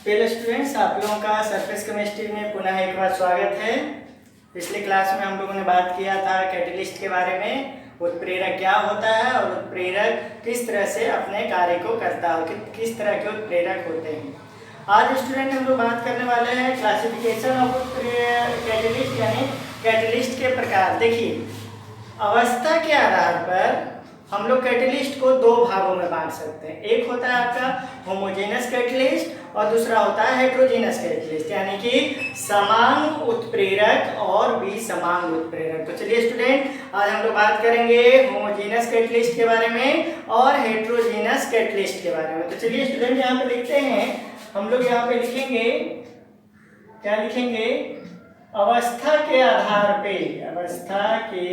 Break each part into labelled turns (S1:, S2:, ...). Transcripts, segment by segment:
S1: पहले स्टूडेंट्स, आप लोगों का सरफेस केमिस्ट्री में पुनः एक बार स्वागत है। पिछले क्लास में हम लोगों ने बात किया था कैटेलिस्ट के बारे में, उत्प्रेरक क्या होता है और उत्प्रेरक किस तरह से अपने कार्य को करता है और किस तरह के उत्प्रेरक होते हैं। आज स्टूडेंट हम लोग बात करने वाले हैं क्लासिफिकेशन ऑफ कैटेलिस्ट, यानी कैटेलिस्ट के प्रकार। देखिए, अवस्था के आधार पर हम लोग कैटेलिस्ट को दो भागों में बांट सकते हैं। एक होता है आपका होमोजेनस कैटेलिस्ट और दूसरा होता है हेट्रोजेनस कैटेलिस्ट, यानी कि समांग उत्प्रेरक और विसमांग उत्प्रेरक। तो चलिए स्टूडेंट, आज हम लोग बात करेंगे होमोजेनस कैटेलिस्ट के बारे में और हेट्रोजेनस कैटेलिस्ट के बारे में। तो चलिए स्टूडेंट, यहाँ पे लिखते हैं, हम लोग यहाँ पे लिखेंगे, क्या लिखेंगे? अवस्था के आधार पे, अवस्था के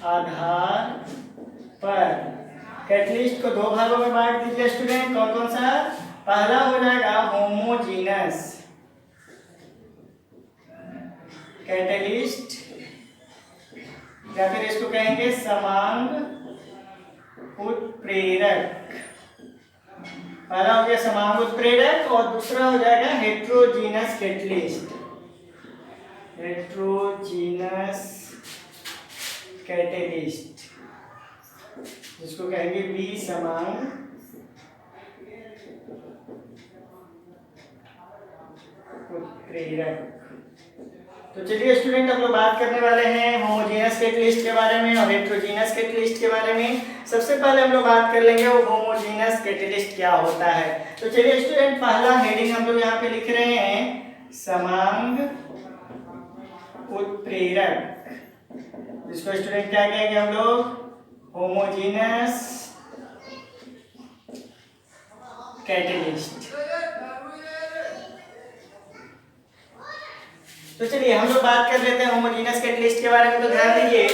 S1: आधार पर कैटेलिस्ट को दो भागों में बांट दीजिए स्टूडेंट। कौन कौन सा? पहला हो जाएगा होमोजेनस कैटेलिस्ट, या फिर इसको कहेंगे समांग उत्प्रेरक। पहला हो गया समांग उत्प्रेरक और दूसरा हो जाएगा हेट्रोजेनस कैटेलिस्ट, हेट्रोजेनस कैटेलिस्ट, जिसको कहेंगे विसमांग उत्प्रेरक। तो चलिए स्टूडेंट, हम लोग बात करने वाले हैं होमोजेनस कैटेलिस्ट के बारे में और हेट्रोजेनस कैटेलिस्ट के बारे में। सबसे पहले हम लोग बात कर लेंगे वो होमोजेनस कैटेलिस्ट क्या होता है। तो चलिए स्टूडेंट, पहला हेडिंग हम लोग यहाँ पे लिख रहे हैं समांग उत्प्रेरक, जिसको स्टूडेंट क्या कहेंगे हम लोग? Homogeneous catalyst. तो चलिए हम लोग बात कर लेते हैं होमोजेनस कैटेलिस्ट के बारे में। तो ध्यान दीजिए,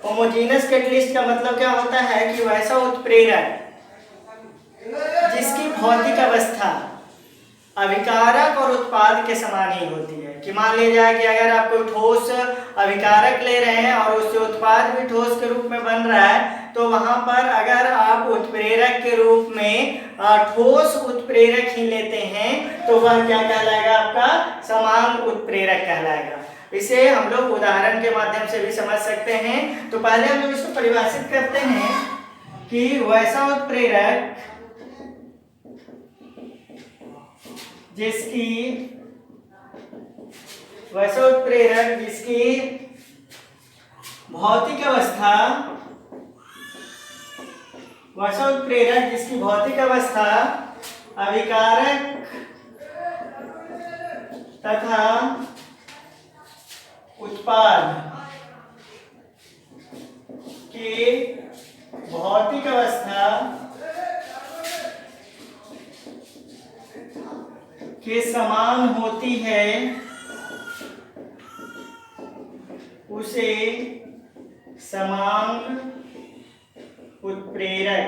S1: होमोजेनस कैटेलिस्ट का मतलब क्या होता है कि वैसा उत्प्रेरक जिसकी भौतिक अवस्था अभिकारक और उत्पाद के समान ही होती है। कि मान लिया जाए कि अगर आप कोई ठोस अभिकारक ले रहे हैं और उससे उत्पाद भी ठोस के रूप में बन रहा है, तो वहां पर अगर आप उत्प्रेरक के रूप में ठोस उत्प्रेरक ही लेते हैं तो वह क्या कहलाएगा? आपका समांग उत्प्रेरक कहलाएगा। इसे हम लोग उदाहरण के माध्यम से भी समझ सकते हैं। तो पहले हम लोग इसको परिभाषित करते हैं कि वैसा उत्प्रेरक जिसकी भौतिक अवस्था, वैसा उत्प्रेरक जिसकी भौतिक अवस्था अभिकारक तथा उत्पाद के भौतिक अवस्था के समान होती है, उसे समांग उत्प्रेरक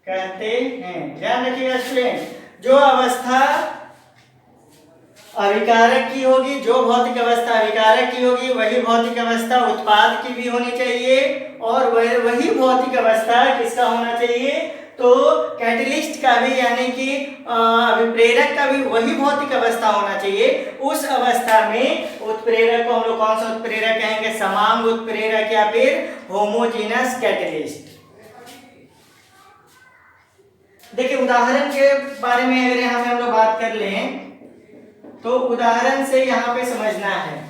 S1: कहते हैं। ध्यान रखिएगा स्टूडेंट, जो अवस्था अभिकारक की होगी, जो भौतिक अवस्था अभिकारक की होगी, वही भौतिक अवस्था उत्पाद की भी होनी चाहिए और वही भौतिक अवस्था किसका होना चाहिए? तो कैटेलिस्ट का भी, यानी कि अभिप्रेरक का भी वही भौतिक अवस्था होना चाहिए। उस अवस्था में उत्प्रेरक को हम लोग कौन सा उत्प्रेरक कहेंगे? समांग उत्प्रेरक या फिर होमोजेनस कैटेलिस्ट। देखिए, उदाहरण के बारे में अगर यहाँ पे हम लोग बात कर लें तो उदाहरण से यहाँ पे समझना है।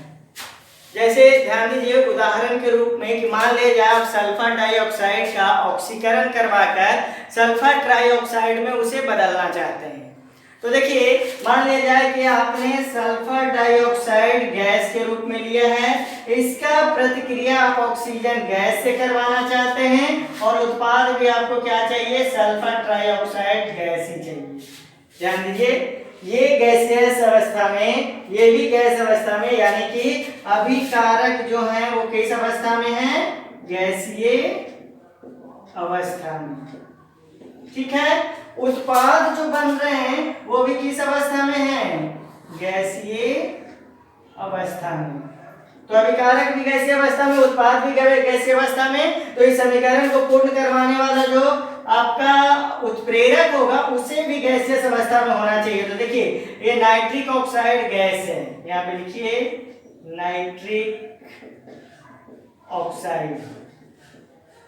S1: जैसे ध्यान दीजिए, उदाहरण के रूप में कि मान लिया जाए आप सल्फर डाइऑक्साइड का ऑक्सीकरण करवाकर सल्फर ट्राइऑक्साइड में उसे बदलना चाहते हैं। तो देखिए, मान लिया जाए कि आपने सल्फर डाइऑक्साइड गैस के रूप में लिया है, इसका प्रतिक्रिया आप ऑक्सीजन गैस से करवाना चाहते हैं और उत्पाद भी आपको क्या चाहिए? सल्फर ट्राइऑक्साइड गैस ही चाहिए। ध्यान दीजिए, ये गैसियस अवस्था में, ये भी गैस अवस्था में, यानी कि अभिकारक जो है वो किस अवस्था में है? गैसीय अवस्था में। ठीक है, उत्पाद जो बन रहे हैं वो भी किस अवस्था में है? गैसीय अवस्था में। तो अभिकारक भी गैसीय अवस्था में, उत्पाद भी गैसीय अवस्था में। तो इस समीकरण को पूर्ण करवाने वाला जो आपका उत्प्रेरक होगा उसे भी गैसियस अवस्था में होना चाहिए। तो देखिए ये नाइट्रिक ऑक्साइड गैस है, यहाँ पे लिखिए नाइट्रिक ऑक्साइड।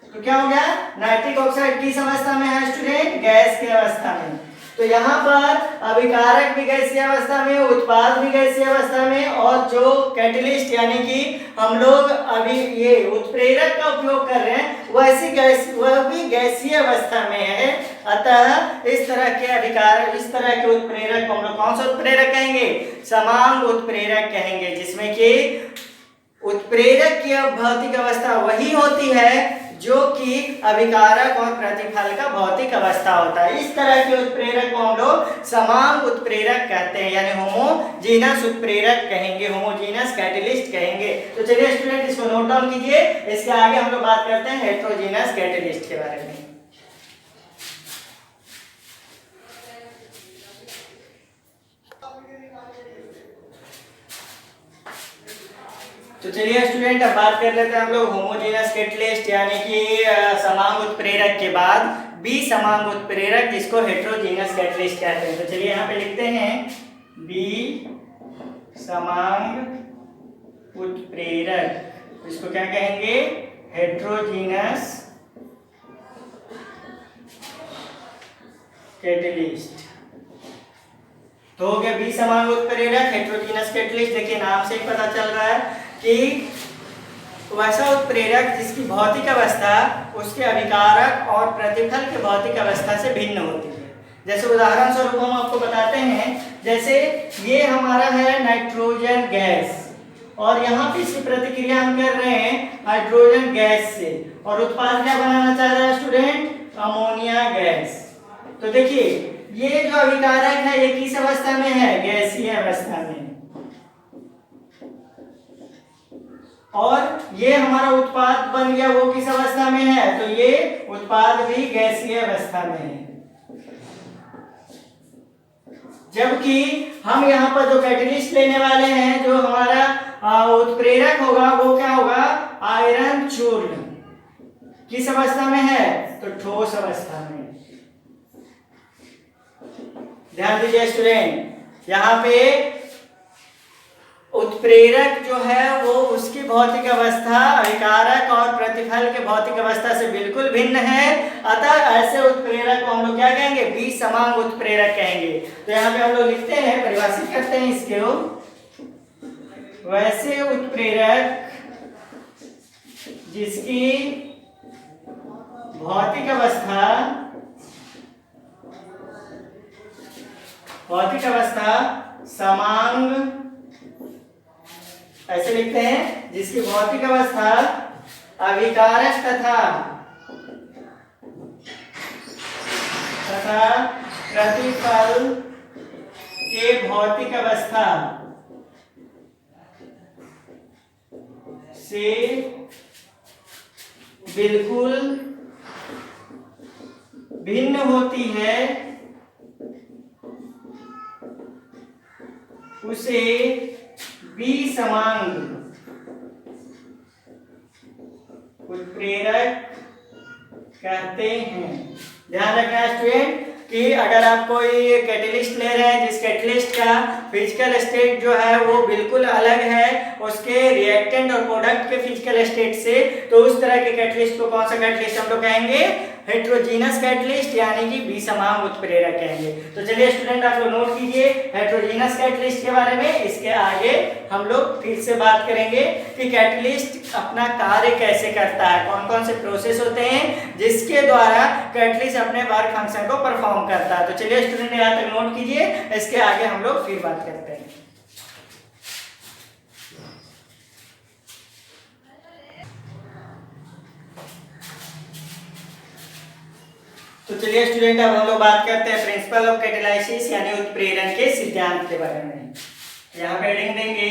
S1: तो क्या हो गया, नाइट्रिक ऑक्साइड किस अवस्था में है स्टूडेंट, गैस की अवस्था में। तो यहाँ पर अभिकारक भी गैसीय अवस्था में, उत्पाद भी गैसीय अवस्था में, और जो कैटलिस्ट यानी कि हम लोग अभी ये उत्प्रेरक का उपयोग कर रहे हैं वैसी गैस वह भी गैसीय अवस्था में है। अतः इस तरह के अभिकारक, इस तरह के उत्प्रेरक को हम लोग कौन सा उत्प्रेरक कहेंगे, समांग उत्प्रेरक कहेंगे, जिसमें कि उत्प्रेरक की भौतिक अवस्था वही होती है जो कि अभिकारक और प्रतिफल का भौतिक अवस्था होता है। इस तरह के उत्प्रेरक को हम लोग समांग उत्प्रेरक कहते हैं, यानी होमोजीनस उत्प्रेरक कहेंगे, होमोजीनस कैटलिस्ट कहेंगे। तो चलिए स्टूडेंट इसको नोट डाउन कीजिए, इसके आगे हम लोग बात करते हैं हेटेरोजीनस कैटलिस्ट के बारे में। तो चलिए स्टूडेंट अब बात कर लेते हैं हम लोग होमोजेनस कैटलिस्ट यानी कि समांग उत्प्रेरक के बाद बी समांग उत्प्रेरक जिसको हेटेरोजीनस कैटलिस्ट कहते हैं। तो चलिए यहाँ पे लिखते हैं बी समांग उत्प्रेरक, इसको क्या कहेंगे, हेटेरोजीनस कैटलिस्ट। तो हो गया बी समांग उत्प्रेरक हेटेरोजीनस कैटलिस्ट। देखिए नाम से ही पता चल रहा है कि वैसा उत्प्रेरक जिसकी भौतिक अवस्था उसके अभिकारक और प्रतिफल के भौतिक अवस्था से भिन्न होती है। जैसे उदाहरण स्वरूप हम आपको बताते हैं, जैसे ये हमारा है नाइट्रोजन गैस और यहाँ पे इसकी प्रतिक्रिया हम कर रहे हैं हाइड्रोजन गैस से, और उत्पाद क्या बनाना चाह रहा है स्टूडेंट, अमोनिया गैस। तो देखिए ये जो अभिकारक है ये किस अवस्था में है, गैसीय अवस्था में, और ये हमारा उत्पाद बन गया वो किस अवस्था में है, तो ये उत्पाद भी गैसीय अवस्था में है। जबकि हम यहाँ पर जो कैटलिस्ट लेने वाले हैं, जो हमारा उत्प्रेरक होगा वो क्या होगा, आयरन चूर्ण, किस अवस्था में है, तो ठोस अवस्था में। ध्यान दीजिए स्टूडेंट, यहाँ पे उत्प्रेरक जो है वो उसकी भौतिक अवस्था अभिकारक और प्रतिफल के भौतिक अवस्था से बिल्कुल भिन्न है। अतः ऐसे उत्प्रेरक को हम लोग क्या कहेंगे, बी समांग उत्प्रेरक कहेंगे। तो यहाँ पे हम लोग लिखते हैं, परिभाषित करते हैं इसको, वैसे उत्प्रेरक जिसकी भौतिक अवस्था समांग, ऐसे लिखते हैं, जिसकी भौतिक अवस्था अभिकारक तथा प्रतिफल के भौतिक अवस्था से बिल्कुल भिन्न होती है, उसे बी समांग उत्प्रेरक कहते हैं। ध्यान रखना स्टूडेंट कि अगर आप कोई कैटलिस्ट ले रहे हैं जिस कैटलिस्ट का फिजिकल स्टेट जो है वो बिल्कुल अलग है उसके रिएक्टेंट और प्रोडक्ट के फिजिकल स्टेट से, तो उस तरह के कैटलिस्ट को कौन सा कैटलिस्ट हम लोग कहेंगे, हेटेरोजीनस कैटलिस्ट यानी कि बी समांग उत्प्रेरक कहेंगे। तो चलिए स्टूडेंट आप लोग नोट कीजिए हेटेरोजीनस कैटलिस्ट के बारे में। इसके आगे हम लोग फिर से बात करेंगे कि कैटलिस्ट अपना कार्य कैसे करता है, कौन कौन से प्रोसेस होते हैं जिसके द्वारा कैटलिस्ट अपने वर्क फंक्शन को परफॉर्म करता है। तो चलिए स्टूडेंट यहाँ तक नोट कीजिए, इसके आगे हम लोग फिर बात करते हैं। तो चलिए स्टूडेंट अब हम लोग बात करते हैं प्रिंसिपल ऑफ कैटालाइसिस यानी उत्प्रेरण के सिद्धांत के बारे में। यहाँ पे हेडिंग देंगे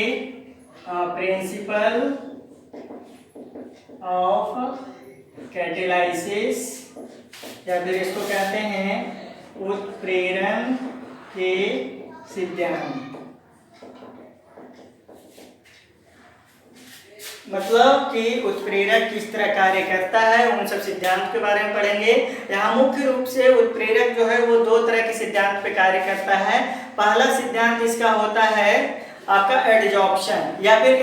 S1: प्रिंसिपल ऑफ कैटालाइसिस, या फिर इसको कहते हैं उत्प्रेरण के सिद्धांत। मतलब कि उत्प्रेरक किस तरह कार्य करता है, उन सब सिद्धांत के बारे में पढ़ेंगे। यहाँ मुख्य रूप से उत्प्रेरक जो है वो दो तरह के सिद्धांत पे कार्य करता है। पहला सिद्धांत इसका होता है आपका एडजॉर्प्शन या फिर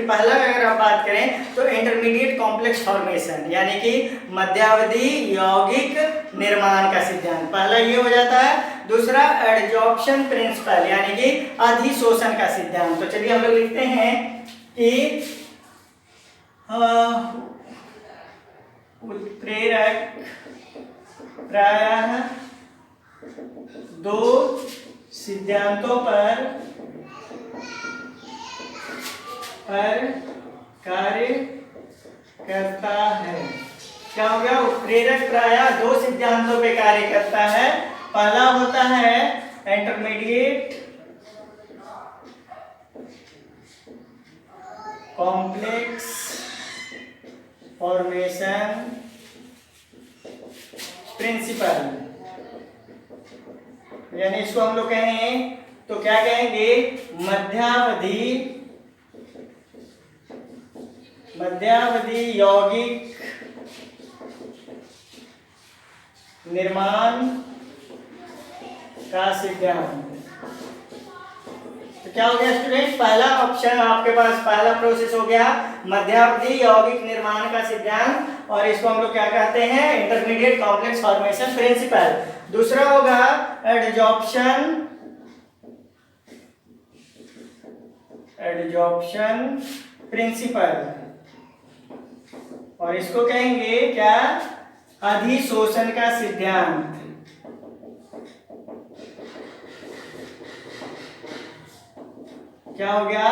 S1: पहला अगर आप बात करें तो इंटरमीडिएट कॉम्प्लेक्स फॉर्मेशन, यानी कि मध्यावधि यौगिक निर्माण का सिद्धांत, पहला ये हो जाता है। दूसरा एडजॉर्प्शन प्रिंसिपल, यानी कि अधिशोषण का सिद्धांत। तो चलिए हम लोग लिखते हैं कि उत्प्रेरक प्रायः दो सिद्धांतों पर कार्य करता है। क्या हो गया? उत्प्रेरक प्रायः दो सिद्धांतों पे कार्य करता है। पहला होता है इंटरमीडिएट कॉम्प्लेक्स फॉर्मेशन प्रिंसिपल, यानी इसको हम लोग कहें तो क्या कहेंगे? मध्यावधि यौगिक निर्माण का सिद्धांत। तो क्या हो गया स्टूडेंट? पहला ऑप्शन आपके पास, पहला प्रोसेस हो गया मध्यावधि यौगिक निर्माण का सिद्धांत, और इसको हम लोग क्या कहते हैं? Intermediate complex formation principle. दूसरा होगा एडजॉर्प्शन प्रिंसिपल, और इसको कहेंगे क्या? अधिशोषण का सिद्धांत। क्या हो गया?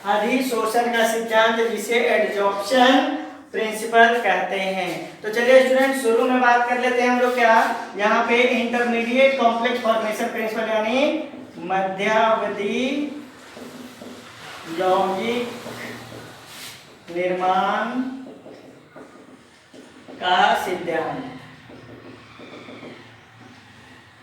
S1: अधिशोषण का सिद्धांत, जिसे एडजॉर्प्शन प्रिंसिपल कहते हैं। तो चलिए स्टूडेंट शुरू में बात कर लेते हैं हम लोग क्या, यहाँ पे इंटरमीडिएट कॉम्प्लेक्स फॉर्मेशन प्रिंसिपल यानी मध्यावधि यौगिक निर्माण का सिद्धांत।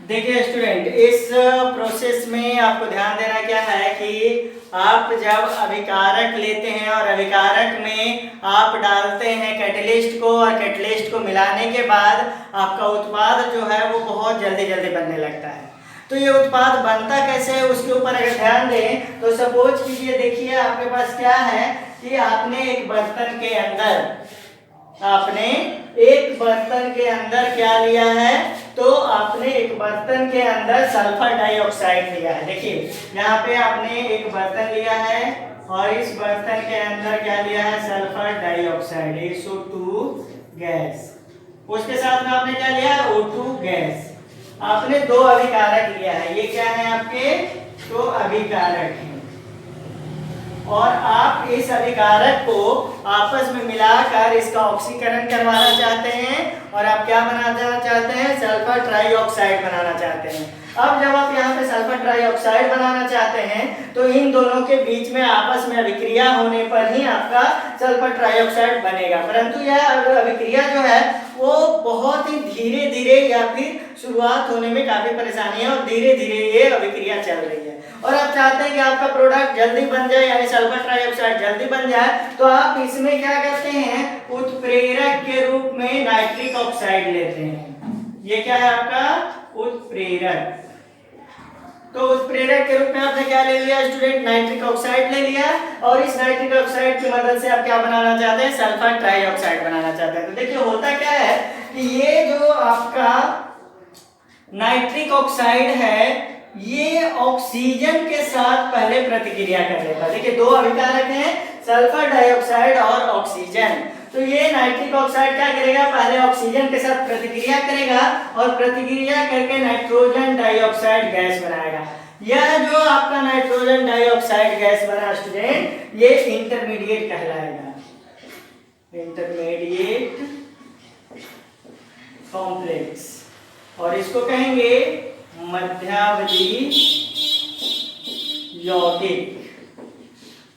S1: देखिए स्टूडेंट, इस प्रोसेस में आपको ध्यान देना क्या है कि आप जब अभिकारक लेते हैं और अभिकारक में आप डालते हैं कैटलिस्ट को, और कैटलिस्ट को मिलाने के बाद आपका उत्पाद जो है वो बहुत जल्दी बनने लगता है। तो ये उत्पाद बनता कैसे है उसके ऊपर अगर ध्यान दें तो सपोज कीजिए, देखिए आपके पास क्या है कि आपने एक बर्तन के अंदर क्या लिया है? तो आपने एक बर्तन के अंदर सल्फर डाइऑक्साइड लिया है। देखिए यहाँ पे आपने एक बर्तन लिया है और इस बर्तन के अंदर क्या लिया है? Sulphur dioxide, SO2 gas. उसके साथ में आपने क्या लिया? O2 gas. आपने दो अभिकारक लिया है, ये क्या है आपके? तो अभिकारक है, और आप इस अभिकारक को आपस में मिलाकर इसका ऑक्सीकरण करवाना चाहते हैं, और आप क्या बनाना चाहते हैं? सल्फर ट्राइऑक्साइड बनाना चाहते हैं। अब जब आप यहाँ पे सल्फर ट्राइऑक्साइड बनाना चाहते हैं तो इन दोनों के बीच में आपस में अभिक्रिया होने पर ही आपका सल्फर ट्राइऑक्साइड बनेगा, परंतु यह अभिक्रिया जो है वो बहुत ही धीरे या फिर शुरुआत होने में काफी परेशानी है, और धीरे ये अभिक्रिया चल रही है, और आप चाहते हैं कि आपका प्रोडक्ट जल्दी बन जाए, यानी सल्फर ट्राइऑक्साइड जल्दी बन जाए। तो आप इसमें क्या करते हैं? उत्प्रेरक के रूप में नाइट्रिक ऑक्साइड लेते हैं। ये क्या है आपका? उत्प्रेरक। तो उत्प्रेरक के रूप में आपने क्या ले लिया स्टूडेंट? नाइट्रिक ऑक्साइड ले लिया, और इस नाइट्रिक ऑक्साइड की मदद से आप क्या बनाना चाहते हैं? सल्फर ट्राइऑक्साइड बनाना चाहते हैं। तो देखिए होता क्या है कि ये जो आपका नाइट्रिक ऑक्साइड है ये ऑक्सीजन के साथ पहले प्रतिक्रिया कर लेगा। देखिए दो अभिकारक हैं, सल्फर डाइऑक्साइड और ऑक्सीजन। तो ये नाइट्रिक ऑक्साइड क्या करेगा? पहले ऑक्सीजन के साथ प्रतिक्रिया करेगा, और प्रतिक्रिया करके नाइट्रोजन डाइऑक्साइड गैस बनाएगा। यह जो आपका नाइट्रोजन डाइऑक्साइड गैस बना स्टूडेंट, ये इंटरमीडिएट कहलाएगा, इंटरमीडिएट कॉम्प्लेक्स, और इसको कहेंगे मध्यावधि यौगिक।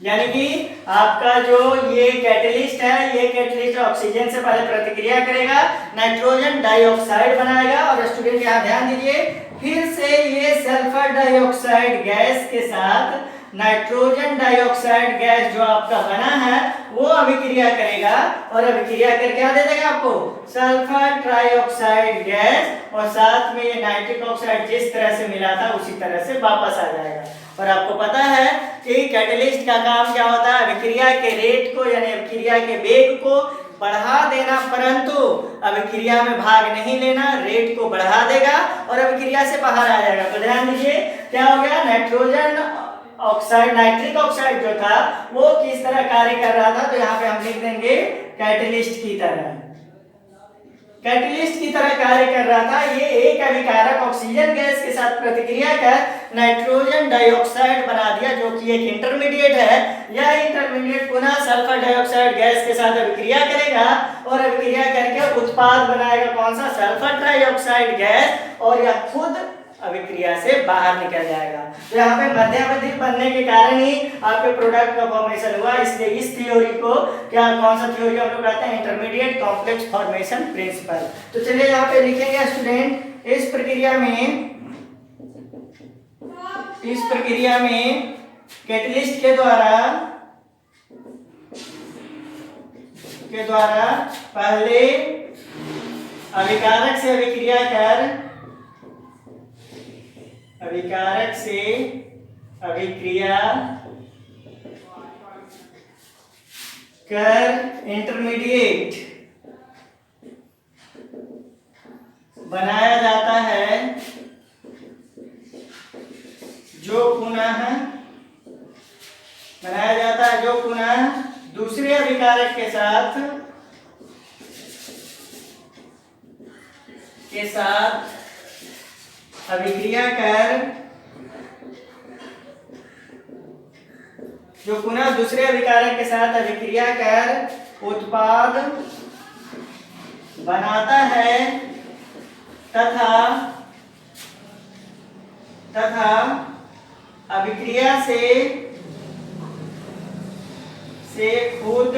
S1: यानी कि आपका जो ये कैटलिस्ट है, ये कैटलिस्ट ऑक्सीजन से पहले प्रतिक्रिया करेगा, नाइट्रोजन डाइऑक्साइड बनाएगा, और स्टूडेंट यहाँ ध्यान दीजिए फिर से ये सल्फर डाइऑक्साइड गैस के साथ नाइट्रोजन डाइऑक्साइड गैस जो आपका बना है वो अभिक्रिया करेगा और अभिक्रिया करके क्या दे देगा आपको सल्फर ट्राइऑक्साइड गैस और साथ में ये नाइट्रिक ऑक्साइड जिस तरह से मिला था उसी तरह से वापस आ जाएगा। और आपको पता है कि कैटलिस्ट का काम क्या होता है, अभिक्रिया के रेट को यानी अभिक्रिया के वेग को बढ़ा देना, परंतु अभिक्रिया में भाग नहीं लेना, रेट को बढ़ा देगा और अभिक्रिया से बाहर आ जाएगा। तो ध्यान दीजिए क्या हो गया, नाइट्रोजन ऑक्साइड नाइट्रिक ऑक्साइड जो था वो किस तरह कार्य कर रहा था, तो यहाँ पे हम लिख देंगे कैटलिस्ट की तरह, कैटलिस्ट की तरह कार्य कर रहा था। ये एक अभिकारक ऑक्सीजन गैस के साथ प्रतिक्रिया कर नाइट्रोजन डाइऑक्साइड बना दिया जो कि एक इंटरमीडिएट है। यह इंटरमीडिएट पुनः सल्फर डाइऑक्साइड गैस के साथ अभिक्रिया करेगा और अभिक्रिया करके उत्पाद बनाएगा कौन सा, सल्फर ट्राइऑक्साइड गैस, और यह खुद अभिक्रिया से बाहर निकल जाएगा। तो यहाँ पे मध्यावधि बनने के कारण ही आपके प्रोडक्ट का फॉर्मेशन हुआ। इसलिए इस थ्योरी को क्या, कौन सा थ्योरी हम लोग कहते हैं, इंटरमीडिएट कॉम्प्लेक्स फॉर्मेशन प्रिंसिपल। तो चलिए यहाँ पे लिखेंगे स्टूडेंट, इस प्रक्रिया में कैटलिस्ट के द्वारा पहले अभिकारक से अभिक्रिया कर इंटरमीडिएट बनाया जाता है जो पुनः दूसरे अभिकारक के साथ अभिक्रिया कर, जो पुनः दूसरे अभिकारक के साथ अभिक्रिया कर उत्पाद बनाता है तथा अभिक्रिया से खुद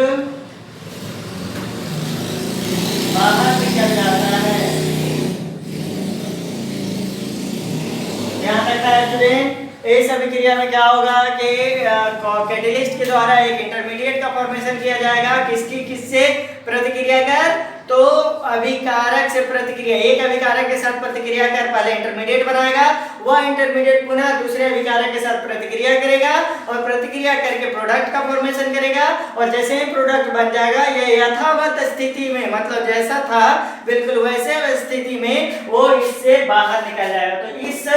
S1: बाहर निकल जाता है। ध्यान रखना है स्टूडेंट, इस अभिक्रिया में क्या होगा कि कैटलिस्ट के द्वारा एक इंटरमीडिएट का फॉर्मेशन किया जाएगा। किससे प्रतिक्रिया कर, तो अभिकारक से प्रतिक्रिया, एक अभिकारक के साथ प्रतिक्रिया कर पहले इंटरमीडिएट बनाएगा, वह इंटरमीडिएट पुनः दूसरे अभिकारक के साथ प्रतिक्रिया करेगा और प्रतिक्रिया करके प्रोडक्ट का फॉर्मेशन करेगा। और जैसे ही प्रोडक्ट बन जाएगा यह यथावत स्थिति में, मतलब जैसा था बिल्कुल वैसे स्थिति में वो इससे बाहर निकल जाएगा। तो इस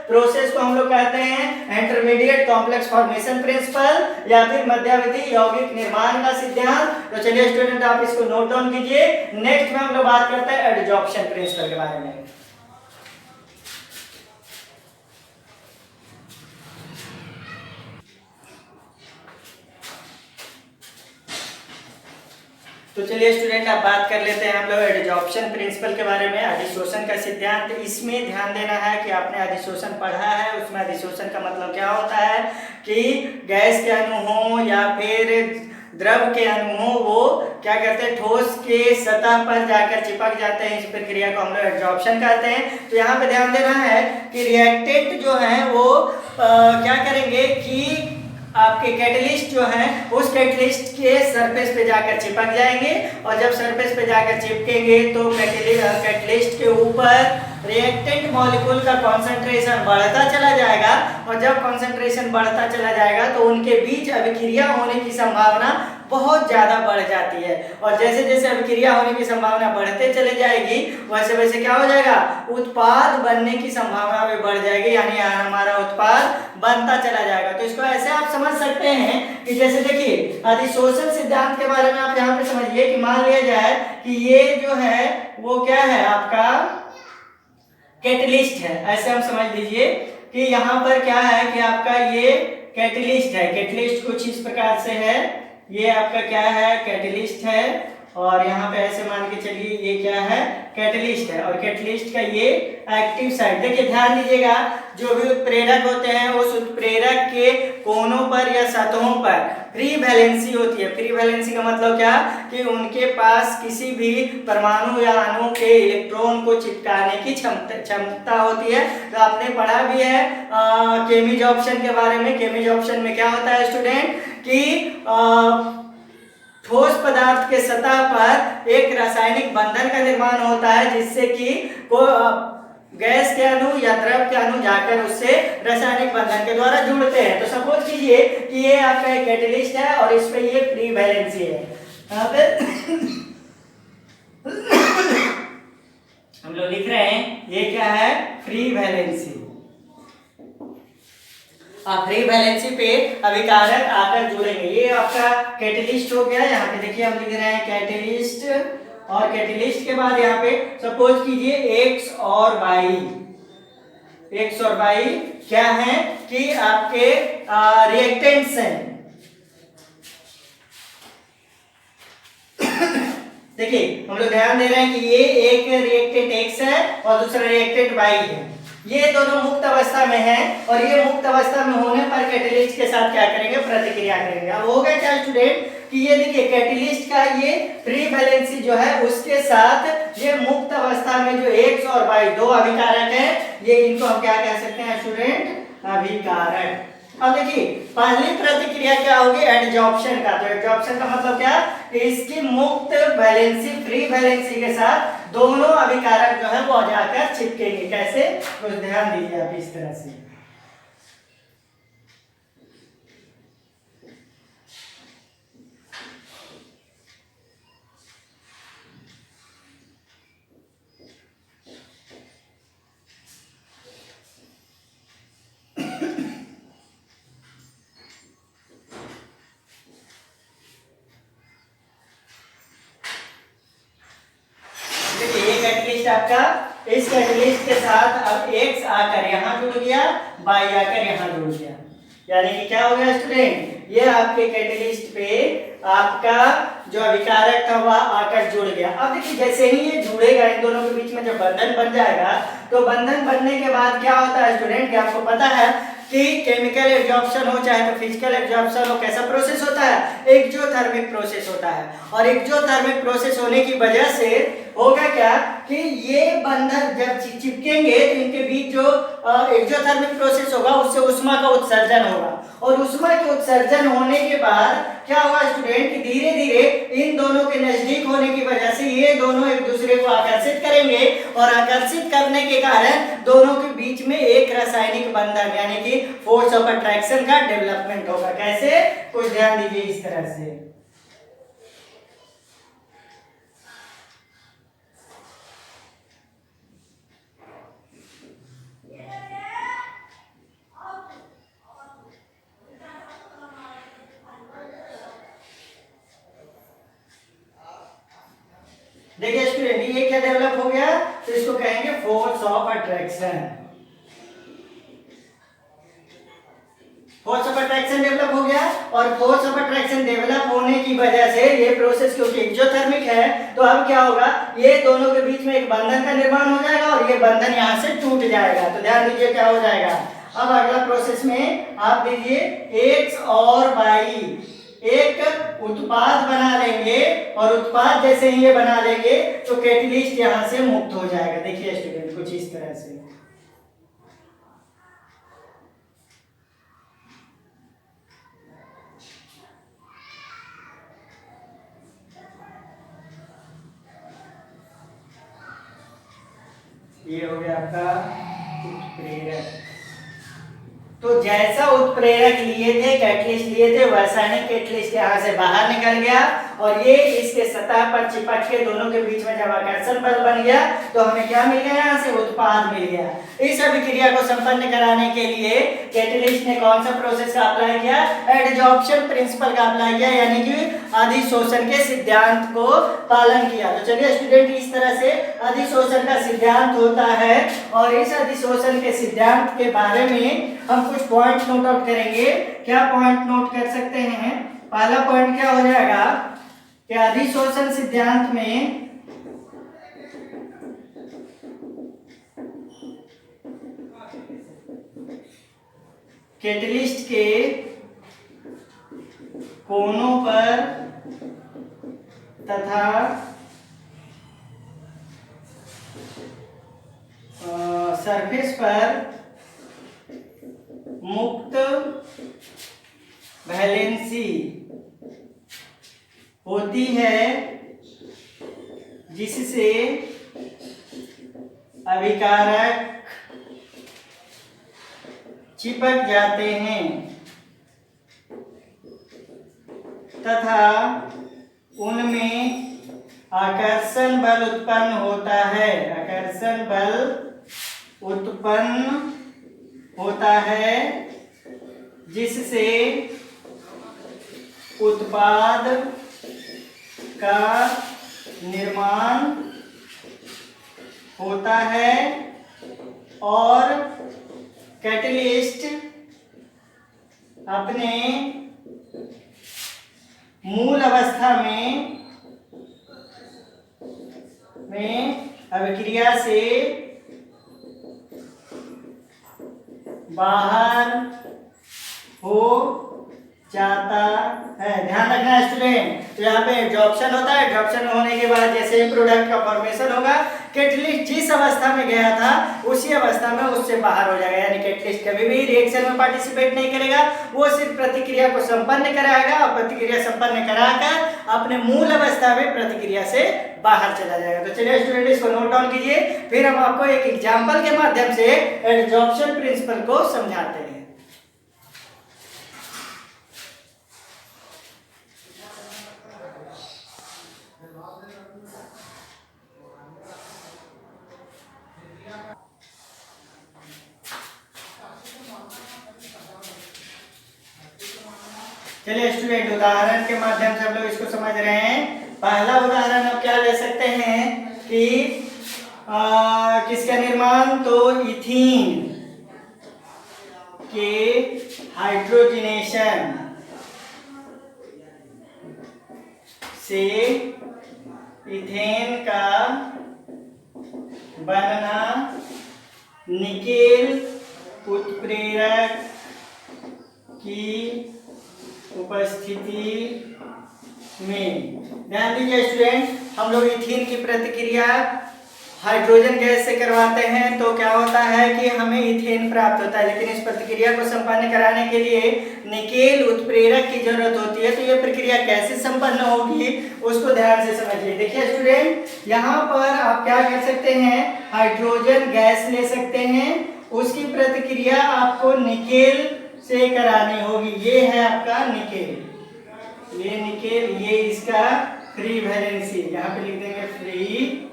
S1: प्रोसेस को हम लोग कहते हैं इंटरमीडिएट कॉम्प्लेक्स फॉर्मेशन प्रिंसिपल या फिर मध्यावधि यौगिक निर्माण का सिद्धांत। तो चलिए स्टूडेंट आप इसको नोट डाउन कीजिए। नेक्स्ट में हम लोग बात करते हैं एडजॉर्प्शन प्रिंसिपल के बारे में। तो चलिए स्टूडेंट आप बात कर लेते हैं हम लोग एडजॉर्प्शन प्रिंसिपल के बारे में, अधिशोषण का सिद्धांत। इसमें ध्यान देना है कि आपने अधिशोषण पढ़ा है, उसमें अधिशोषण का मतलब क्या होता है कि गैस के अणु हो या फिर द्रव के अणु हो, वो क्या करते हैं, ठोस के सतह पर जाकर चिपक जाते हैं। इस प्रक्रिया को हम लोग एडजॉर्प्शन कहते हैं। तो यहाँ पे ध्यान देना है कि रिएक्टेंट जो है वो क्या करेंगे कि आपके कैटलिस्ट जो है उस कैटलिस्ट के सरफेस पे जाकर चिपक जाएंगे और जब सरफेस पे जाकर चिपकेंगे तो कैटलिस्ट के ऊपर रिएक्टेंट मॉलिक्यूल का कंसंट्रेशन बढ़ता चला जाएगा और जब कंसंट्रेशन बढ़ता चला जाएगा तो उनके बीच अभिक्रिया होने की संभावना बहुत ज़्यादा बढ़ जाती है। और जैसे जैसे अभिक्रिया होने की संभावना बढ़ते चले जाएगी वैसे वैसे क्या हो जाएगा, उत्पाद बनने की संभावना भी बढ़ जाएगी, यानी हमारा उत्पाद बनता चला जाएगा। तो इसको ऐसे आप समझ सकते हैं कि जैसे देखिए अधिशोषण सिद्धांत के बारे में आप यहाँ पे समझिए कि मान लिया जाए कि ये जो है वो क्या है, आपका कैटलिस्ट है। ऐसे हम समझ लीजिए कि यहाँ पर क्या है कि आपका ये कैटलिस्ट है। कैटलिस्ट कुछ इस प्रकार से है, ये आपका क्या है, कैटलिस्ट है और यहाँ पे ऐसे मान के चलिए ये क्या है, कैटलिस्ट है। और कैटलिस्ट का ये एक्टिव साइड, देखिए ध्यान दीजिएगा, जो भी उत्प्रेरक होते हैं उस उत्प्रेरक के कोनों पर या सतहों पर फ्री वैलेंसी होती है। फ्री वैलेंसी का मतलब क्या कि उनके पास किसी भी परमाणु या अणु के इलेक्ट्रॉन को चिपकाने की क्षमता होती है। तो आपने पढ़ा भी है केमिज ऑप्शन के बारे में। केमिज ऑप्शन में क्या होता है स्टूडेंट कि ठोस पदार्थ के सतह पर एक रासायनिक बंधन का निर्माण होता है जिससे कि गैस के अणु या द्रव के अणु जाकर उससे रासायनिक बंधन के द्वारा जुड़ते हैं। तो सपोज कीजिए कि ये आपका एक कैटलिस्ट है और इस पे ये फ्री वैलेंसी है। यहाँ पे हम लोग लिख रहे हैं ये क्या है, फ्री वैलेंसी। फ्री वैलेंसी पे अभिकारक आकर जुड़ेंगे। ये आपका कैटलिस्ट हो गया। यहाँ पे देखिए हम लिख रहे हैं कैटलिस्ट, और कैटलिस्ट के बाद यहाँ पे सपोज कीजिए एक्स और वाई। एक्स और वाई क्या है कि आपके रिएक्टेंट्स हैं। देखिए हम लोग ध्यान दे रहे हैं कि ये एक रिएक्टेंट एक्स है और दूसरा रिएक्टेंट वाई है। ये दोनों मुक्त अवस्था में हैं और ये मुक्त अवस्था में होने पर कैटलिस्ट के साथ क्या करेंगे, प्रतिक्रिया करेंगे। अब हो गया क्या स्टूडेंट कि ये देखिए कैटलिस्ट का ये फ्री वैलेंसी जो है उसके साथ ये मुक्त अवस्था में जो एक्स और वाई दो अभिकारक हैं, ये इनको हम क्या कह सकते हैं स्टूडेंट, अभिकारक। अब देखिए पहली प्रतिक्रिया क्या होगी, एडजॉर्प्शन का। तो एडजॉर्प्शन का मतलब क्या, इसकी मुक्त वैलेंसी फ्री वैलेंसी के साथ दोनों अभिकारक जो है वो जाकर चिपकेंगे। कैसे, कुछ ध्यान दीजिए आप इस तरह से। आपका इस कैटलिस्ट के साथ अब एक्स आकर यहाँ जुड़ गया, वाई आकर यहाँ जुड़ गया। यानी कि क्या हो गया स्टूडेंट, ये आपके कैटलिस्ट पे आपका जो अभिकारक था वह आकर जुड़ गया। अब देखिए जैसे ही ये जुड़ेगा, इन दोनों के बीच में जब बंधन बन जाएगा, तो बंधन बनने के बाद क्या होता है स्टूडेंट, क्या आपको पता है कि केमिकल एब्जॉर्प्शन हो चाहे तो फिजिकल एब्जॉर्प्शन हो, कैसा प्रोसेस होता है, एक्सोथर्मिक प्रोसेस होता है। और एक्सोथर्मिक प्रोसेस होने की वजह से होगा क्या कि ये बंधन जब चिपकेंगे तो इनके बीच जो एक्सोथर्मिक प्रोसेस होगा उससे ऊष्मा का उत्सर्जन होगा, और ऊष्मा के उत्सर्जन होने के बाद क्या होगा स्टूडेंट कि धीरे धीरे इन दोनों के नजदीक होने की वजह से ये दोनों एक दूसरे को आकर्षित करेंगे, और आकर्षित करने के कारण दोनों के बीच में एक रासायनिक बंधन यानी कि फोर्स ऑफ अट्रैक्शन का डेवलपमेंट होगा। कैसे, कुछ ध्यान दीजिए इस तरह से। देखिए स्टूडेंट ये क्या डेवलप हो गया, तो इसको कहेंगे force of attraction. Force of attraction develop हो गया, और फोर्स ऑफ अट्रैक्शन डेवलप होने की वजह से ये प्रोसेस क्योंकि एक्सोथर्मिक है, तो अब क्या होगा, ये दोनों के बीच में एक बंधन का निर्माण हो जाएगा और ये बंधन यहाँ से टूट जाएगा। तो ध्यान दीजिए क्या हो जाएगा। अब अगला प्रोसेस में आप दीजिए एक्स और वाई एक उत्पाद बना लेंगे, और उत्पाद जैसे ही ये बना लेंगे तो कैटलिस्ट यहाँ से मुक्त हो जाएगा। देखिए स्टूडेंट कुछ इस तरह से। ये हो गया आपका उत्प्रेरक। तो जैसा उत्प्रेरक लिए थे, कैटलिस्ट लिए थे, वैसा ही कैटलिस्ट यहाँ से बाहर निकल गया, और ये इसके सतह पर चिपक के दोनों के बीच में जब आकर्षण बल बन गया तो हमें क्या मिल गया, यहाँ से उत्पाद मिल गया। इस अभिक्रिया को संपन्न कराने के लिए कैटलिस्ट ने कौन सा प्रोसेस का अप्लाई किया, एडजॉर्प्शन प्रिंसिपल का अप्लाई किया, यानी कि अधिशोषण के सिद्धांत को पालन किया। तो चलिए स्टूडेंट इस तरह से अधिशोषण का सिद्धांत होता है, और इस अधिशोषण के सिद्धांत के बारे में हम कुछ पॉइंट नोट आउट करेंगे। क्या पॉइंट नोट कर सकते हैं, पहला पॉइंट क्या हो जाएगा कि अधिशोषण सिद्धांत में कैटलिस्ट के कोनों पर तथा सरफेस पर मुक्त वैलेंसी होती है, जिससे अभिकारक चिपक जाते हैं तथा उनमें आकर्षण बल उत्पन्न होता है। आकर्षण बल उत्पन्न होता है, जिससे उत्पाद का निर्माण होता है और कैटलिस्ट अपने मूल अवस्था में अभिक्रिया से बाहर हो जाता है। ध्यान रखना स्टूडेंट, तो यहाँ पे एब्जॉर्प्शन होता है। एब्जॉर्प्शन होने के बाद जैसे ही प्रोडक्ट का फॉर्मेशन होगा, कैटलिस्ट जिस अवस्था में गया था उसी अवस्था में उससे बाहर हो जाएगा। यानी कैटलिस्ट कभी भी रिएक्शन में पार्टिसिपेट नहीं करेगा, वो सिर्फ प्रतिक्रिया को संपन्न कराएगा और प्रतिक्रिया संपन्न कराकर अपने मूल अवस्था में प्रतिक्रिया से बाहर चला जाएगा। तो चलिए स्टूडेंट इसको नोट डाउन कीजिए, फिर हम आपको एक एग्जाम्पल के माध्यम से एब्जॉर्प्शन प्रिंसिपल को समझाते हैं। चलिए स्टूडेंट, उदाहरण के माध्यम से हम लोग इसको समझ रहे हैं। पहला उदाहरण हम क्या ले सकते हैं कि किसका निर्माण, तो इथीन के हाइड्रोजनेशन से इथेन का बनना निकेल उत्प्रेरक की उपस्थिति में। ध्यान दीजिए स्टूडेंट, हम लोग इथीन की प्रतिक्रिया हाइड्रोजन गैस से करवाते हैं तो क्या होता है कि हमें इथेन प्राप्त होता है, लेकिन इस प्रतिक्रिया को संपन्न कराने के लिए निकेल उत्प्रेरक की जरूरत होती है। तो यह प्रक्रिया कैसे संपन्न होगी उसको ध्यान से समझिए। देखिए स्टूडेंट, यहाँ पर आप क्या कर सकते हैं, हाइड्रोजन गैस ले सकते हैं, उसकी प्रतिक्रिया आपको निकेल से करानी होगी। ये है आपका निकेल, ये निकेल, ये इसका फ्री वैलेंसी, यहाँ पे लिख देंगे फ्री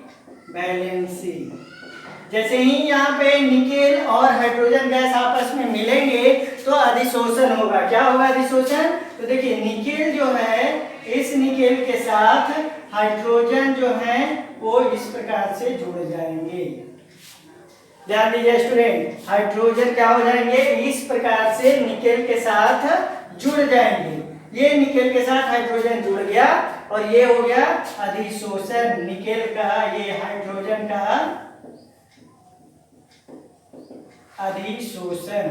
S1: वैलेंसी। जैसे ही यहाँ पे निकेल और हाइड्रोजन गैस आपस में मिलेंगे तो अधिशोषण होगा। क्या होगा अधिशोषण, तो देखिए निकेल जो है, इस निकेल के साथ हाइड्रोजन जो है वो इस प्रकार से जुड़ जाएंगे। ध्यान दीजिए स्टूडेंट, हाइड्रोजन क्या हो जाएंगे, इस प्रकार से निकेल के साथ जुड़ जाएंगे। ये निकेल के साथ हाइड्रोजन जुड़ गया और ये हो गया अधिशोषण निकेल का, ये हाइड्रोजन का अधिशोषण।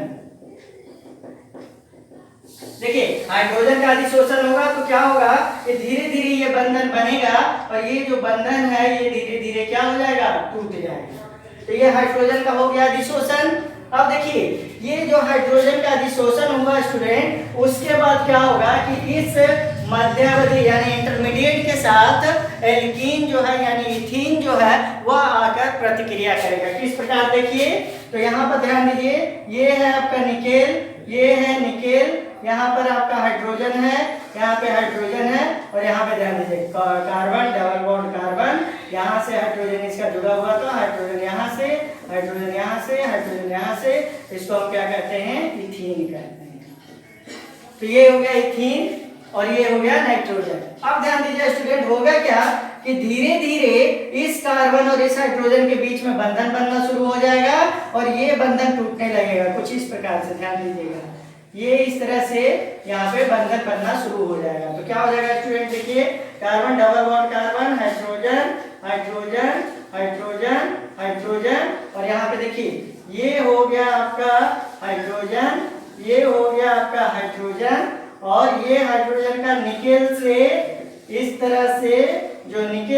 S1: देखिए हाइड्रोजन का अधिशोषण होगा तो क्या होगा, ये धीरे धीरे ये बंधन बनेगा और ये जो बंधन है ये धीरे धीरे क्या हो जाएगा, टूट जाएगा। तो ये हाइड्रोजन का हो गया अधिशोषण। अब देखिए ये जो हाइड्रोजन का अधिशोषण हुआ स्टूडेंट, उसके बाद क्या होगा कि इस मध्यावधि यानी इंटरमीडिएट के साथ एल्कीन जो है यानी इथीन जो है वह आकर प्रतिक्रिया करेगा। किस प्रकार देखिए, तो यहाँ पर ध्यान दीजिए, ये है आपका निकेल, ये है निकेल, यहाँ पर आपका हाइड्रोजन है, यहाँ पे हाइड्रोजन है और यहाँ पे ध्यान दीजिए कार्बन, डबल बॉन्ड कार्बन, यहाँ से हाइड्रोजन इसका जुड़ा हुआ था, हाइड्रोजन यहाँ से, हाइड्रोजन यहाँ से, हाइड्रोजन यहाँ से, इसको हम क्या कहते हैं, इथीन कहते हैं। तो ये हो गया इथीन और ये हो गया नाइट्रोजन। अब ध्यान दीजिए स्टूडेंट, होगा क्या कि धीरे धीरे इस कार्बन और इस हाइड्रोजन के बीच में बंधन बनना शुरू हो जाएगा और ये बंधन टूटने लगेगा कुछ इस प्रकार से। ध्यान दीजिएगा, ये इस तरह से यहाँ पे बंधन बनना शुरू हो जाएगा। तो क्या हो जाएगा स्टूडेंट, देखिए carbon, double bond carbon, hydrogen, hydrogen, hydrogen, hydrogen और यहाँ पे देखिए ये हो गया आपका हाइड्रोजन, ये हो गया आपका हाइड्रोजन और ये हाइड्रोजन का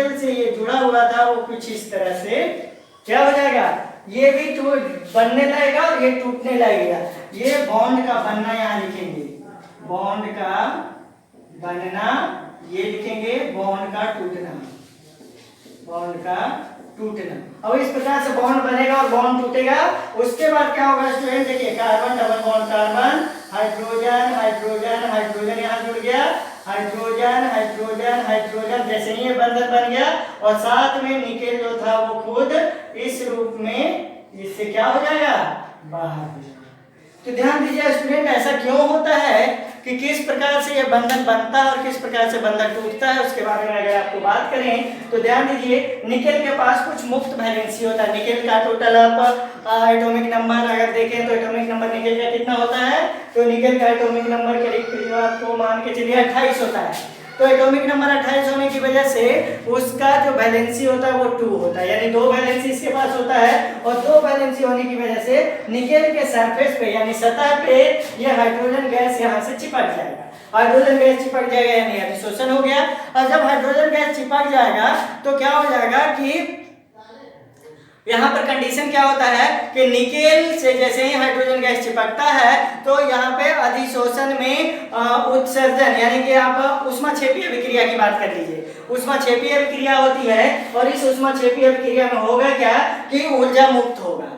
S1: निकेल से ये जुड़ा हुआ था वो कुछ इस तरह से क्या हो जाएगा, ये भी बनने लगेगा और ये टूटने लगेगा। ये बॉन्ड का बनना यहाँ लिखेंगे, बॉन्ड का बनना ये लिखेंगे, बॉन्ड का टूटना, बॉन्ड का टूटना। अब इस प्रकार से बॉन्ड बनेगा और बॉन्ड टूटेगा। उसके बाद क्या होगा स्टूडेंट, देखिए carbon double bond carbon, hydrogen hydrogen hydrogen यहाँ जुड़ गया, हाइड्रोजन हाइड्रोजन हाइड्रोजन, जैसे ही ये बंधन बन गया और साथ में निकेल जो था वो खुद इस रूप में इससे क्या हो जाएगा, बाहर हो जाएगा। तो ध्यान दीजिए स्टूडेंट, ऐसा क्यों होता है कि किस प्रकार से ये बंधन बनता है और किस प्रकार से बंधन टूटता है, उसके बारे में अगर आपको बात करें तो ध्यान दीजिए, निकेल के पास कुछ मुक्त वैलेंसी होता है। निकेल का टोटल आप एटॉमिक नंबर अगर देखें तो एटॉमिक नंबर निकेल का कितना होता है, तो निकेल का एटॉमिक नंबर करीब आपको मान के चलिए 28 होता है। तो एटॉमिक नंबर 28 होने की वजह से उसका जो वैलेंसी होता है वो 2 होता है, यानी 2 वैलेंसी इसके पास होता है। और 2 वैलेंसी होने की वजह से निकेल के सरफेस पे यानी सतह पे ये हाइड्रोजन गैस यहाँ से चिपक जाएगा। हाइड्रोजन गैस चिपक जाएगा यानी अधिशोषण हो गया। और जब हाइड्रोजन गैस चिपक जाएगा तो क्या हो जाएगा कि यहाँ पर कंडीशन क्या होता है कि निकेल से जैसे ही हाइड्रोजन गैस चिपकता है तो यहाँ पे अधिशोषण में उत्सर्जन यानी कि आप ऊष्माक्षेपीय अभिक्रिया की बात कर लीजिए, ऊष्माक्षेपीय अभिक्रिया होती है और इस ऊष्माक्षेपीय अभिक्रिया में होगा क्या कि ऊर्जा मुक्त होगा।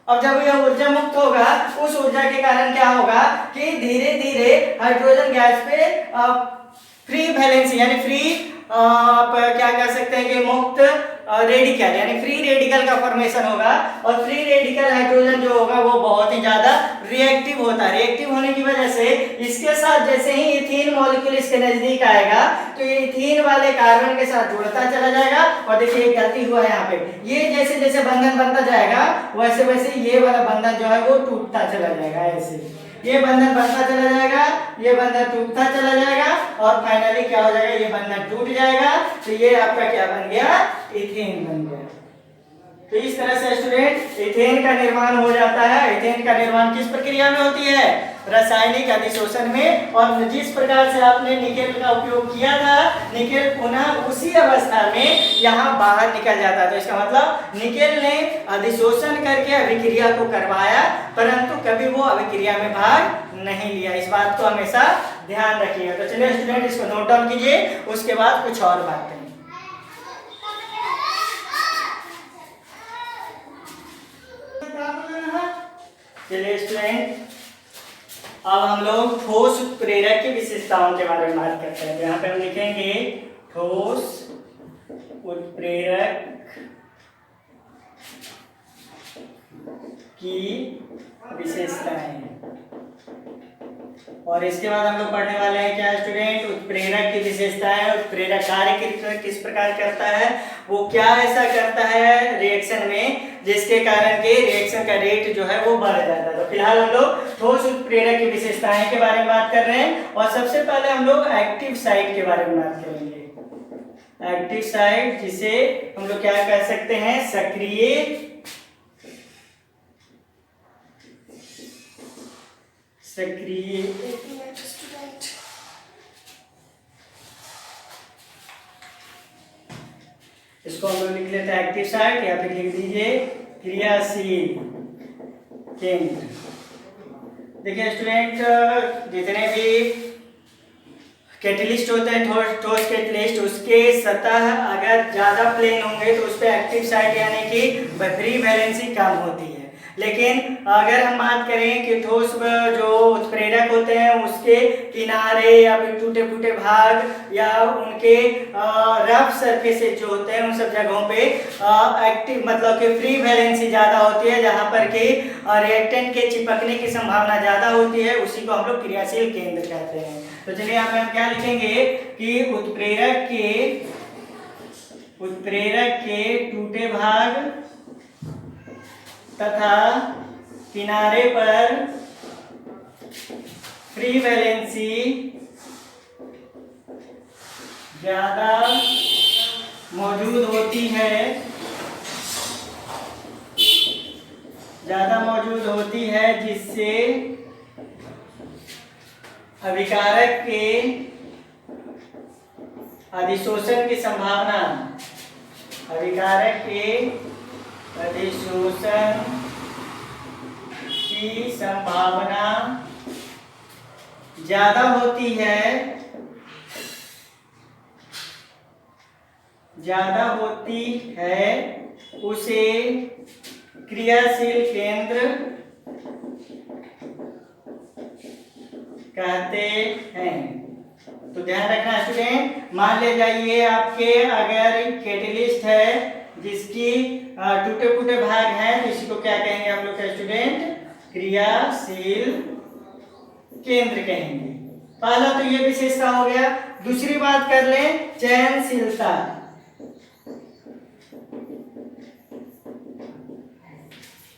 S1: अब जब यह ऊर्जा मुक्त होगा उस ऊर्जा के कारण क्या होगा कि धीरे धीरे हाइड्रोजन गैस पे फ्री वैलेंसी यानी फ्री आप क्या कह सकते हैं कि मुक्त रेडिकल यानी फ्री रेडिकल का फॉर्मेशन होगा। और फ्री रेडिकल हाइड्रोजन जो होगा वो बहुत ही ज्यादा रिएक्टिव होता है। रिएक्टिव होने की वजह से इसके साथ जैसे ही इथीन मॉलिक्यूल इसके नजदीक आएगा तो ये इथीन वाले कार्बन के साथ जुड़ता चला जाएगा। और देखिए एक गलती हुआ है यहाँ पे, ये जैसे जैसे बंधन बनता जाएगा वैसे वैसे ये वाला बंधन जो है वो टूटता चला जाएगा। ऐसे ये बंधन बनता चला जाएगा, ये बंधन टूटता चला जाएगा और फाइनली क्या हो जाएगा, ये बंधन टूट जाएगा। तो ये आपका क्या बन गया, इथेन बन गया। तो इस तरह से स्टूडेंट इथेन का निर्माण हो जाता है। इथेन का निर्माण किस प्रक्रिया में होती है, रासायनिक अधिशोषण में। और जिस प्रकार से आपने निकेल का उपयोग किया था, निकेल पुनः उसी अवस्था में यहाँ बाहर निकल जाता है। तो इसका मतलब निकेल ने अधिशोषण करके अभिक्रिया को करवाया परंतु कभी वो अभिक्रिया में भाग नहीं लिया। इस बात को हमेशा ध्यान रखिएगा। तो चलिए स्टूडेंट इसको नोट डाउन कीजिए, उसके बाद कुछ और बात करेंगे। चलिए स्टूडेंट अब हम लोग ठोस उत्प्रेरक की विशेषताओं के बारे में बात करते हैं। तो यहाँ पे हम लिखेंगे ठोस उत्प्रेरक की विशेषताएं। और इसके बाद हम लोग पढ़ने वाले हैं क्या स्टूडेंट, उत्प्रेरक की विशेषताएं। उत्प्रेरक कार्य किस प्रकार करता है, वो क्या ऐसा करता है रिएक्शन में जिसके कारण के रिएक्शन का रेट जो है वो बढ़ जाता है। तो फिलहाल हम लोग ठोस उत्प्रेरक की विशेषताएं के बारे में बात कर रहे हैं। और सबसे पहले हम लोग एक्टिव साइट के बारे में बात करेंगे। एक्टिव साइट जिसे हम लोग क्या कह सकते हैं, सक्रिय इसको हम लोग लिख लेते हैं एक्टिव साइट या फिर लिख दीजिए क्रियाशील केंद्र। देखिए स्टूडेंट जितने भी कैटलिस्ट होते हैं ठोस कैटलिस्ट, उसके सतह अगर ज्यादा प्लेन होंगे तो उस पर एक्टिव साइट यानी कि फ्री वैलेंसी कम होती है। लेकिन अगर हम बात करें कि ठोस जो उत्प्रेरक होते हैं उसके किनारे या फिर टूटे फूटे भाग या उनके रफ सरफेसेस जो होते हैं उन सब जगहों पे एक्टिव मतलब कि फ्री वैलेंसी ज़्यादा होती है, जहाँ पर कि रिएक्टेंट के चिपकने की संभावना ज़्यादा होती है, उसी को हम लोग क्रियाशील केंद्र कहते हैं। तो चलिए यहाँ पे हम क्या लिखेंगे कि उत्प्रेरक के टूटे भाग तथा किनारे पर फ्री वैलेंसी ज्यादा मौजूद होती है जिससे अभिकारक के अधिशोषण की संभावना अभिकारक के अधिशोषण की संभावना ज्यादा होती है उसे क्रियाशील केंद्र कहते हैं। तो ध्यान रखना स्टूडेंट, मान ले जाइए आपके अगर कैटेलिस्ट है जिसकी टूटे फूटे भाग हैं तो इसी को क्या कहेंगे हम लोग का स्टूडेंट? क्रियाशील केंद्र कहेंगे। पहला तो ये विशेषता हो गया। दूसरी बात कर लें चयनशीलता।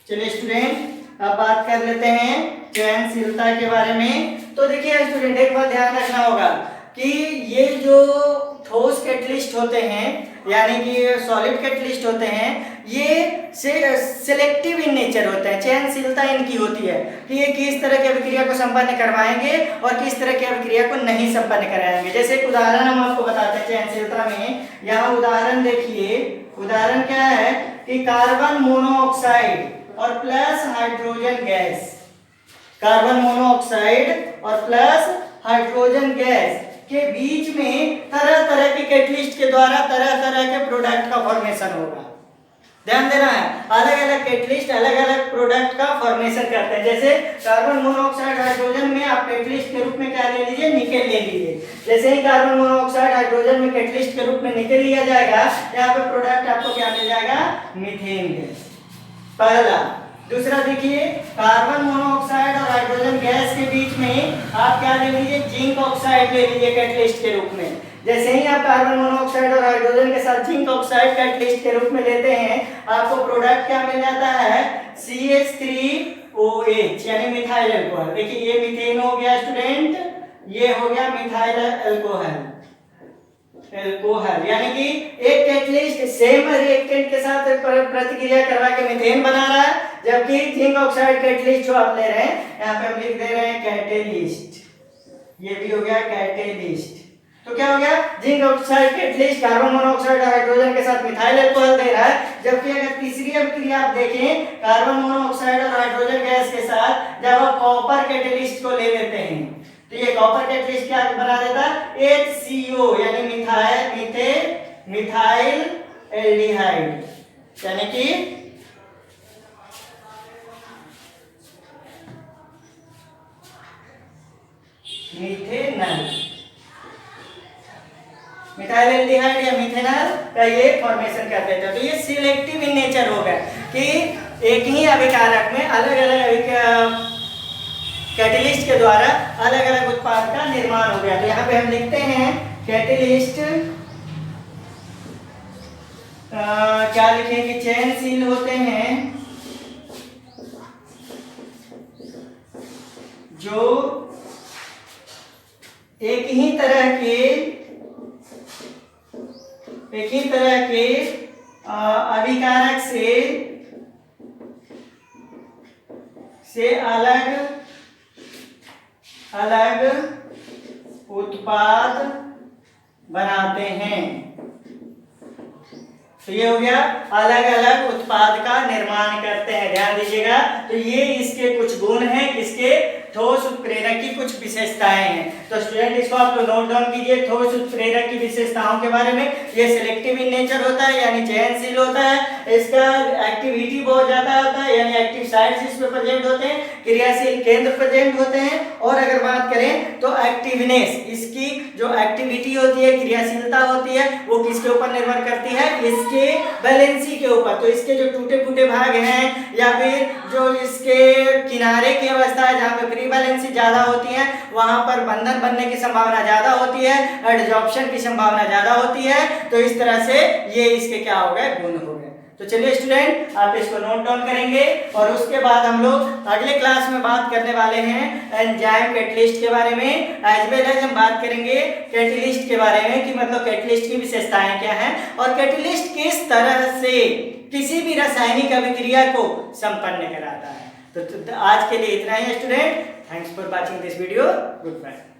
S1: चलिए स्टूडेंट अब बात कर लेते हैं चयनशीलता के बारे में। तो देखिए स्टूडेंट एक बात ध्यान रखना होगा कि ये जो ठोस कैटलिस्ट होते हैं यानी कि सॉलिड कैटलिस्ट होते हैं ये सिलेक्टिव इन नेचर होते हैं। चयनशीलता इनकी होती है कि ये किस तरह की अभिक्रिया को संपन्न करवाएंगे और किस तरह की अभिक्रिया को नहीं संपन्न कराएंगे। जैसे एक उदाहरण हम आपको बताते हैं चयनशीलता में। यहाँ उदाहरण देखिए, उदाहरण क्या है कि कार्बन मोनोऑक्साइड और plus hydrogen gas, carbon monoxide और प्लस हाइड्रोजन गैस के बीच में तरह तरह के कैटलिस्ट के द्वारा तरह तरह के प्रोडक्ट का फॉर्मेशन होगा। ध्यान देना है, अलग अलग कैटलिस्ट अलग अलग प्रोडक्ट का फॉर्मेशन करते हैं। जैसे कार्बन मोनोऑक्साइड हाइड्रोजन में आप कैटलिस्ट के रूप में क्या ले लीजिए? निकेल ले लीजिए। जैसे ही कार्बन मोनोऑक्साइड हाइड्रोजन में कैटलिस्ट के रूप में निकेल लिया जाएगा, यहाँ पे प्रोडक्ट आपको क्या मिल जाएगा? मीथेन गैस, पहला। दूसरा देखिए, कार्बन मोनोऑक्साइड और हाइड्रोजन गैस के बीच में आप क्या ले लीजिए? जिंक ऑक्साइड ले लीजिए कैटलिस्ट के रूप में। जैसे ही आप कार्बन मोनोऑक्साइड और हाइड्रोजन के साथ जिंक ऑक्साइड कैटलिस्ट के रूप में लेते हैं, आपको प्रोडक्ट क्या मिल जाता है? CH3OH यानी मिथाइल अल्कोहल। देखिए ये मीथेन हो गया स्टूडेंट, ये हो गया मिथाइल अल्कोहल, यानी कि एक कैटलिस्ट सेम रिएक्टेंट के साथ प्रतिक्रिया करवा के मीथेन बना रहा है, जबकि जिंक ऑक्साइड कैटलिस्ट जो आप ले रहे हैं यहाँ पे हम लिख दे रहे हैं कैटेलिस्ट, ये भी हो गया कैटेलिस्ट। तो क्या हो गया? Zinc oxide catalyst carbon monoxide और हाइड्रोजन के साथ मिथाइल अल्कोहल दे रहा है, जबकि अगर तीसरी अभिक्रिया आप देखें कार्बन मोनोऑक्साइड और हाइड्रोजन गैस के साथ जब आप कॉपर कैटलिस्ट को ले लेते हैं तो ये कॉपर कैटलिस्ट क्या बना देता है? HCO यानी मिथाइल एल्डिहाइड, यानी कि मिथेनॉल, मिथाइल एल्डिहाइड या मिथेनॉल का ये फॉर्मेशन कर देता है। तो ये सिलेक्टिव इन नेचर हो गया कि एक ही अभिकारक में अलग अलग कैटलिस्ट के द्वारा अलग अलग उत्पाद का निर्माण हो गया। तो यहाँ पे हम लिखते हैं कैटलिस्ट क्या लिखेंगे? चयनशील होते हैं जो एक ही तरह के अभिकारक से अलग उत्पाद बनाते हैं। तो ये हो गया अलग अलग उत्पाद का निर्माण करते हैं। ध्यान दीजिएगा, तो ये इसके कुछ गुण हैं, किसके? ठोस उत्प्रेरक की कुछ विशेषताएं हैं। तो स्टूडेंट इसको आप लोग नोट डाउन कीजिए ठोस उत्प्रेरक की विशेषताओं के बारे में। ये सिलेक्टिव इन नेचर होता है यानी चयनशील होता है, इसका एक्टिविटी बहुत ज्यादा होता है यानी एक्टिव साइट्स इसमें प्रेजेंट होते हैं, क्रियाशील केंद्र प्रेजेंट होते हैं, और अगर बात करें तो एक्टिवनेस, इसकी जो एक्टिविटी होती है, क्रियाशीलता होती है, वो किसके ऊपर निर्भर करती है? इसके वैलेंसी के ऊपर। तो इसके जो टूटे फूटे भाग हैं या फिर जो इसके किनारे की अवस्था है जहाँ पे फ्री वैलेंसी ज्यादा होती है, वहां पर बंधन बनने की संभावना ज्यादा होती है, एडजॉर्प्शन की संभावना ज्यादा होती है। तो इस तरह से ये इसके क्या हो गए? गुण हो गए। तो चलिए स्टूडेंट आप इसको नोट डाउन करेंगे और उसके बाद हम लोग अगले क्लास में बात करने वाले हैं एंजाइम कैटलिस्ट के बारे में, एज वेल एज हम बात करेंगे कैटलिस्ट के बारे में कि मतलब कैटलिस्ट की विशेषताएं क्या हैं और कैटलिस्ट किस तरह से किसी भी रासायनिक अभिक्रिया को संपन्न कराता है। तो आज के लिए इतना ही student. Thanks for watching this video. Good bye.